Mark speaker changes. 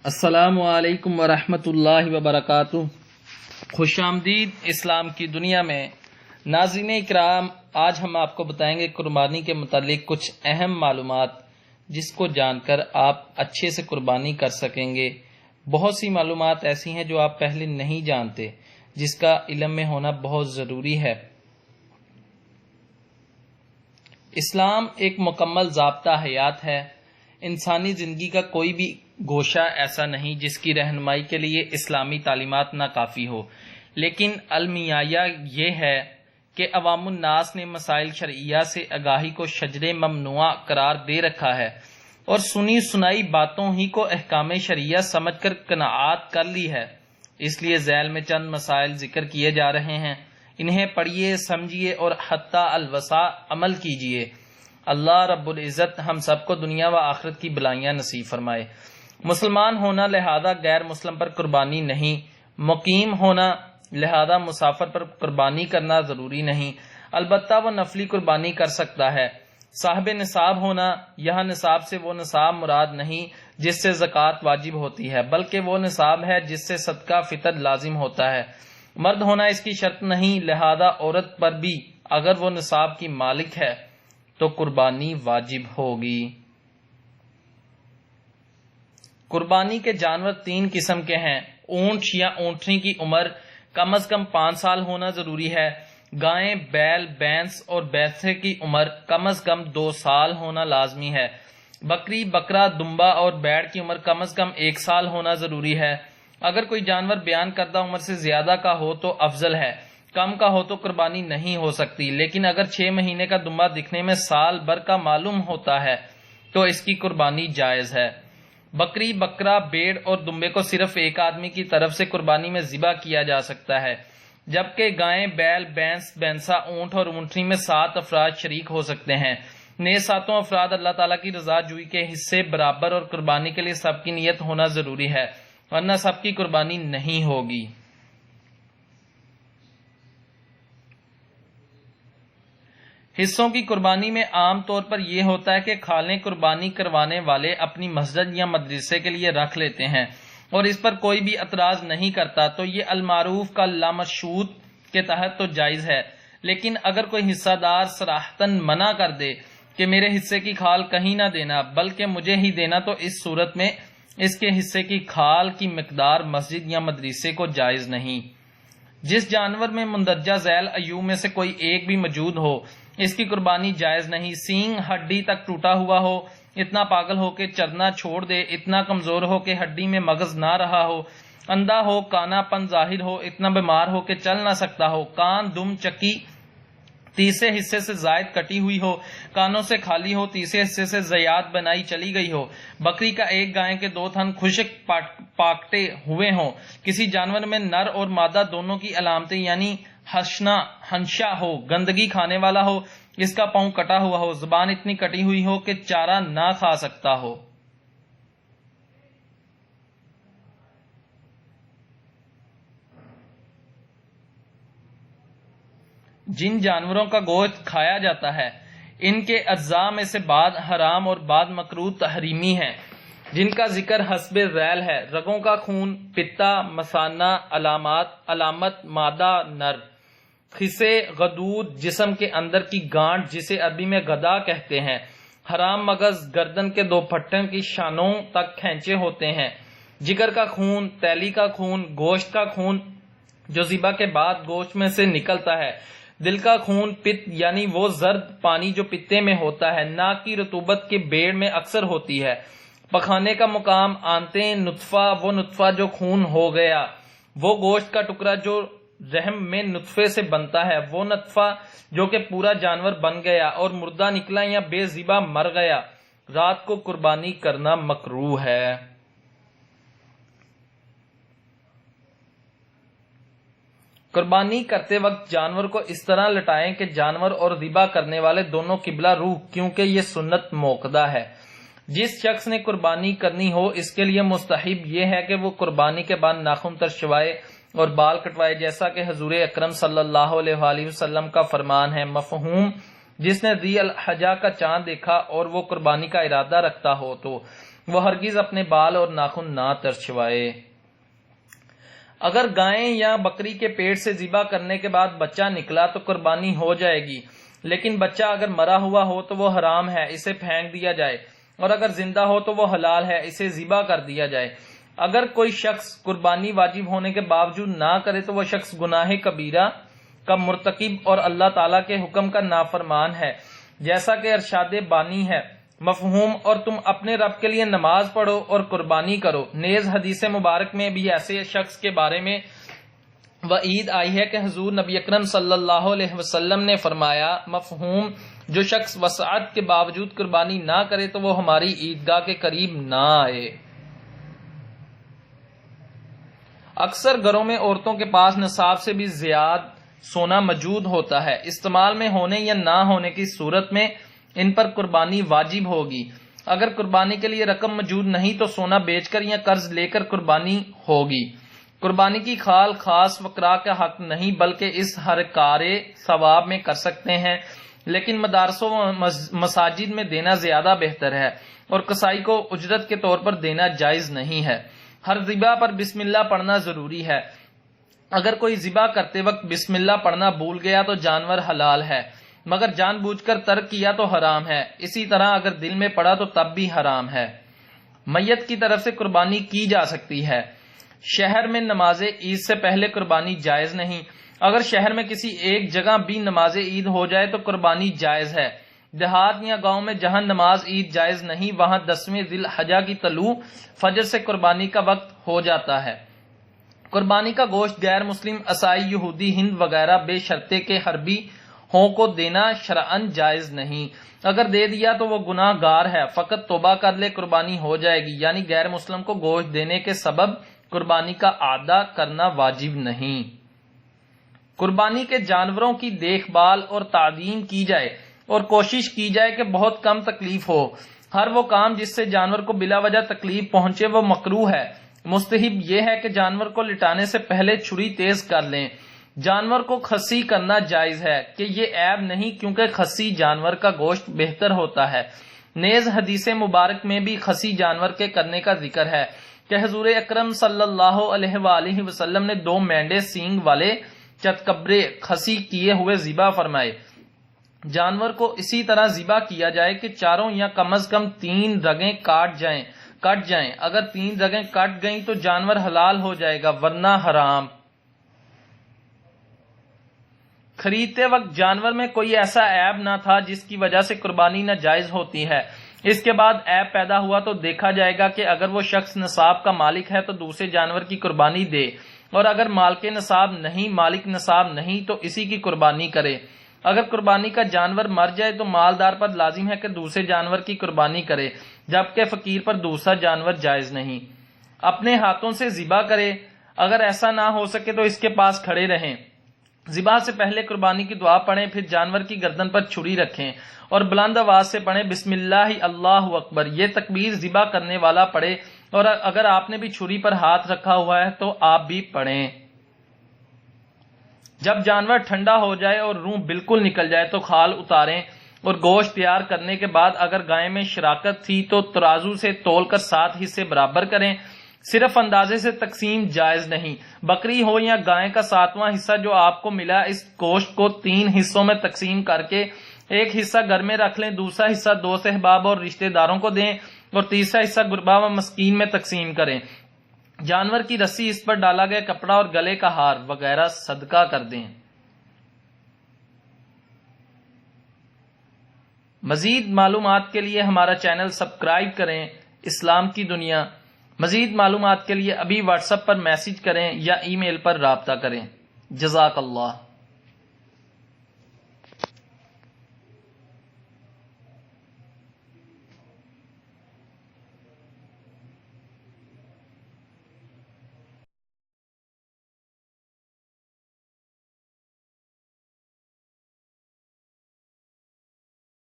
Speaker 1: السلام علیکم ورحمۃ اللہ وبرکاتہ۔ خوش آمدید اسلام کی دنیا میں۔ ناظرین اکرام، آج ہم آپ کو بتائیں گے قربانی کے متعلق کچھ اہم معلومات جس کو جان کر آپ اچھے سے قربانی کر سکیں گے۔ بہت سی معلومات ایسی ہیں جو آپ پہلے نہیں جانتے، جس کا علم میں ہونا بہت ضروری ہے۔ اسلام ایک مکمل ضابطہ حیات ہے۔ انسانی زندگی کا کوئی بھی گوشہ ایسا نہیں جس کی رہنمائی کے لیے اسلامی تعلیمات ناکافی ہو، لیکن المیہ یہ ہے کہ عوام الناس نے مسائل شرعیہ سے آگاہی کو شجر ممنوع قرار دے رکھا ہے اور سنی سنائی باتوں ہی کو احکام شرعیہ سمجھ کر قناعت کر لی ہے۔ اس لیے ذیل میں چند مسائل ذکر کیے جا رہے ہیں، انہیں پڑھیے، سمجھیے اور حتی الوسع عمل کیجیے۔ اللہ رب العزت ہم سب کو دنیا و آخرت کی بلائیاں نصیب فرمائے۔ مسلمان ہونا لہذا غیر مسلم پر قربانی نہیں، مقیم ہونا لہذا مسافر پر قربانی کرنا ضروری نہیں، البتہ وہ نفلی قربانی کر سکتا ہے۔ صاحب نصاب ہونا، یہاں نصاب سے وہ نصاب مراد نہیں جس سے زکوٰۃ واجب ہوتی ہے، بلکہ وہ نصاب ہے جس سے صدقہ فطر لازم ہوتا ہے۔ مرد ہونا اس کی شرط نہیں، لہذا عورت پر بھی اگر وہ نصاب کی مالک ہے تو قربانی واجب ہوگی۔ قربانی کے جانور تین قسم کے ہیں۔ اونٹ یا اونٹنی کی عمر کم از کم 5 سال ہونا ضروری ہے۔ گائیں، بیل، بھینس اور بھینسے کی عمر کم از کم 2 سال ہونا لازمی ہے۔ بکری، بکرا، دمبا اور بیڑ کی عمر کم از کم 1 سال ہونا ضروری ہے۔ اگر کوئی جانور بیان کردہ عمر سے زیادہ کا ہو تو افضل ہے، کم کا ہو تو قربانی نہیں ہو سکتی، لیکن اگر 6 مہینے کا دمبا دکھنے میں سال بھر کا معلوم ہوتا ہے تو اس کی قربانی جائز ہے۔ بکری، بکرا، بھیڑ اور دمبے کو صرف ایک آدمی کی طرف سے قربانی میں ذبح کیا جا سکتا ہے، جبکہ گائیں، بیل، بھینس، بھینسا، اونٹ اور اونٹنی میں 7 افراد شریک ہو سکتے ہیں۔ نیز 7 افراد اللہ تعالیٰ کی رضا جوئی کے حصے برابر اور قربانی کے لیے سب کی نیت ہونا ضروری ہے، ورنہ سب کی قربانی نہیں ہوگی۔ حصوں کی قربانی میں عام طور پر یہ ہوتا ہے کہ کھالیں قربانی کروانے والے اپنی مسجد یا مدرسے کے لیے رکھ لیتے ہیں اور اس پر کوئی بھی اعتراض نہیں کرتا تو یہ المعروف کا لامشہود کے تحت تو جائز ہے، لیکن اگر کوئی حصہ دار صراحتاً منع کر دے کہ میرے حصے کی کھال کہیں نہ دینا بلکہ مجھے ہی دینا، تو اس صورت میں اس کے حصے کی کھال کی مقدار مسجد یا مدرسے کو جائز نہیں۔ جس جانور میں مندرجہ ذیل ایوب میں سے کوئی ایک بھی موجود ہو اس کی قربانی جائز نہیں۔ سینگ ہڈی تک ٹوٹا ہوا ہو، اتنا پاگل ہو کہ چرنا چھوڑ دے، اتنا کمزور ہو کہ ہڈی میں مغز نہ رہا ہو، اندھا ہو، کانا پن ظاہر ہو، اتنا بیمار ہو کہ چل نہ سکتا ہو، کان دم چکی تیسرے حصے سے زائد کٹی ہوئی ہو، کانوں سے خالی ہو، تیسرے حصے سے زیاد بنائی چلی گئی ہو، بکری کا ایک، گائے کے 2 تھن خشک پاکٹے ہوئے ہوں، کسی جانور میں نر اور مادہ دونوں کی علامتیں یعنی ہنشا ہو، گندگی کھانے والا ہو، اس کا پاؤں کٹا ہوا ہو، زبان اتنی کٹی ہوئی ہو کہ چارہ نہ کھا سکتا ہو۔ جن جانوروں کا گوشت کھایا جاتا ہے ان کے اجزاء میں سے بعض حرام اور بعض مکروہ تحریمی ہیں، جن کا ذکر حسب ذیل ہے۔ رگوں کا خون، پتا، مثانہ، علامت، مادہ نر، خصے، غدود، جسم کے اندر کی گانٹھ جسے عربی میں غدہ کہتے ہیں، حرام مغز، گردن کے 2 پھٹوں کی شانوں تک کھینچے ہوتے ہیں، جگر کا خون، تیلی کا خون، گوشت کا خون جو ذبح کے بعد گوشت میں سے نکلتا ہے، دل کا خون، پت یعنی وہ زرد پانی جو پتے میں ہوتا ہے، ناک کی رطوبت کے بیڑ میں اکثر ہوتی ہے، پخانے کا مقام، آنتیں، نطفہ، وہ نطفہ جو خون ہو گیا، وہ گوشت کا ٹکڑا جو رحم میں نطفے سے بنتا ہے، وہ نطفہ جو کہ پورا جانور بن گیا اور مردہ نکلا یا بے ذبح مر گیا، رات کو قربانی کرنا مکروہ ہے۔ قربانی کرتے وقت جانور کو اس طرح لٹائیں کہ جانور اور ذبح کرنے والے دونوں قبلہ روح، کیونکہ یہ سنت موقدہ ہے۔ جس شخص نے قربانی کرنی ہو اس کے لیے مستحب یہ ہے کہ وہ قربانی کے بعد ناخن ترشوائے اور بال کٹوائے، جیسا کہ حضور اکرم صلی اللہ علیہ وآلہ وسلم کا فرمان ہے۔ مفہوم: جس نے ذی الحجہ کا چاند دیکھا اور وہ قربانی کا ارادہ رکھتا ہو تو وہ ہرگز اپنے بال اور ناخن نہ ترچھوائے۔ اگر گائے یا بکری کے پیٹ سے ذبح کرنے کے بعد بچہ نکلا تو قربانی ہو جائے گی، لیکن بچہ اگر مرا ہوا ہو تو وہ حرام ہے، اسے پھینک دیا جائے، اور اگر زندہ ہو تو وہ حلال ہے، اسے ذبح کر دیا جائے۔ اگر کوئی شخص قربانی واجب ہونے کے باوجود نہ کرے تو وہ شخص گناہ کبیرہ کا مرتکب اور اللہ تعالیٰ کے حکم کا نافرمان ہے، جیسا کہ ارشاد بانی ہے۔ مفہوم، اور تم اپنے رب کے لیے نماز پڑھو اور قربانی کرو۔ نیز حدیث مبارک میں بھی ایسے شخص کے بارے میں وعید آئی ہے کہ حضور نبی اکرم صلی اللہ علیہ وسلم نے فرمایا، مفہوم، جو شخص وسعت کے باوجود قربانی نہ کرے تو وہ ہماری عیدگاہ کے قریب نہ آئے۔ اکثر گھروں میں عورتوں کے پاس نصاب سے بھی زیادہ سونا موجود ہوتا ہے، استعمال میں ہونے یا نہ ہونے کی صورت میں ان پر قربانی واجب ہوگی۔ اگر قربانی کے لیے رقم موجود نہیں تو سونا بیچ کر یا قرض لے کر قربانی ہوگی۔ قربانی کی کھال خاص فقراء کا حق نہیں بلکہ اس ہر کار ثواب میں کر سکتے ہیں، لیکن مدارسوں و مساجد میں دینا زیادہ بہتر ہے، اور کسائی کو اجرت کے طور پر دینا جائز نہیں ہے۔ ہر ذبح پر بسم اللہ پڑھنا ضروری ہے۔ اگر کوئی ذبح کرتے وقت بسم اللہ پڑھنا بھول گیا تو جانور حلال ہے، مگر جان بوجھ کر ترک کیا تو حرام ہے۔ اسی طرح اگر دل میں پڑا تو تب بھی حرام ہے۔ میت کی طرف سے قربانی کی جا سکتی ہے۔ شہر میں نماز عید سے پہلے قربانی جائز نہیں۔ اگر شہر میں کسی ایک جگہ بھی نماز عید ہو جائے تو قربانی جائز ہے۔ دیہات یا گاؤں میں جہاں نماز عید جائز نہیں وہاں 10ویں ذی الحجہ کی طلوع فجر سے قربانی کا وقت ہو جاتا ہے۔ قربانی کا گوشت غیر مسلم، عیسائی، یہودی، ہند وغیرہ بے شرطے کے حربی ہوں کو دینا شرعاً جائز نہیں۔ اگر دے دیا تو وہ گناہ گار ہے، فقط توبہ کر لے، قربانی ہو جائے گی۔ یعنی غیر مسلم کو گوشت دینے کے سبب قربانی کا اعادہ کرنا واجب نہیں۔ قربانی کے جانوروں کی دیکھ بھال اور تعظیم کی جائے اور کوشش کی جائے کہ بہت کم تکلیف ہو۔ ہر وہ کام جس سے جانور کو بلا وجہ تکلیف پہنچے وہ مکروہ ہے۔ مستحب یہ ہے کہ جانور کو لٹانے سے پہلے چھری تیز کر لیں۔ جانور کو خصی کرنا جائز ہے کہ یہ عیب نہیں، کیونکہ خصی جانور کا گوشت بہتر ہوتا ہے۔ نیز حدیث مبارک میں بھی خصی جانور کے کرنے کا ذکر ہے کہ حضور اکرم صلی اللہ علیہ وآلہ وسلم نے 2 مینڈے سینگ والے چتکبرے خصی کیے ہوئے ذبح فرمائے۔ جانور کو اسی طرح ذبح کیا جائے کہ چاروں یا کم از کم 3 رگیں کٹ جائیں۔ اگر 3 رگیں کٹ گئیں تو جانور حلال ہو جائے گا، ورنہ حرام۔ خریدتے وقت جانور میں کوئی ایسا عیب نہ تھا جس کی وجہ سے قربانی ناجائز ہوتی ہے۔ اس کے بعد عیب پیدا ہوا تو دیکھا جائے گا کہ اگر وہ شخص نصاب کا مالک ہے تو دوسرے جانور کی قربانی دے، اور اگر مالک نصاب نہیں تو اسی کی قربانی کرے۔ اگر قربانی کا جانور مر جائے تو مالدار پر لازم ہے کہ دوسرے جانور کی قربانی کرے، جبکہ فقیر پر دوسرا جانور جائز نہیں۔ اپنے ہاتھوں سے ذبح کرے، اگر ایسا نہ ہو سکے تو اس کے پاس کھڑے رہیں۔ ذبح سے پہلے قربانی کی دعا پڑھیں، پھر جانور کی گردن پر چھری رکھیں اور بلند آواز سے پڑھیں، بسم اللہ اللہ اکبر۔ یہ تکبیر ذبح کرنے والا پڑھے، اور اگر آپ نے بھی چھری پر ہاتھ رکھا ہوا ہے تو آپ بھی پڑھیں۔ جب جانور ٹھنڈا ہو جائے اور روح بالکل نکل جائے تو کھال اتاریں، اور گوشت تیار کرنے کے بعد اگر گائے میں شراکت تھی تو ترازو سے تول کر 7 حصے برابر کریں۔ صرف اندازے سے تقسیم جائز نہیں۔ بکری ہو یا گائے کا 7واں حصہ جو آپ کو ملا، اس گوشت کو 3 حصوں میں تقسیم کر کے ایک حصہ گھر میں رکھ لیں، دوسرا حصہ 2 احباب اور رشتہ داروں کو دیں، اور تیسرا حصہ غربا و مسکین میں تقسیم کریں۔ جانور کی رسی، اس پر ڈالا گیا کپڑا اور گلے کا ہار وغیرہ صدقہ کر دیں۔ مزید معلومات کے لیے ہمارا چینل سبسکرائب کریں۔ اسلام کی دنیا۔ مزید معلومات کے لیے ابھی واٹس ایپ پر میسج کریں یا ای میل پر رابطہ کریں۔ جزاک اللہ۔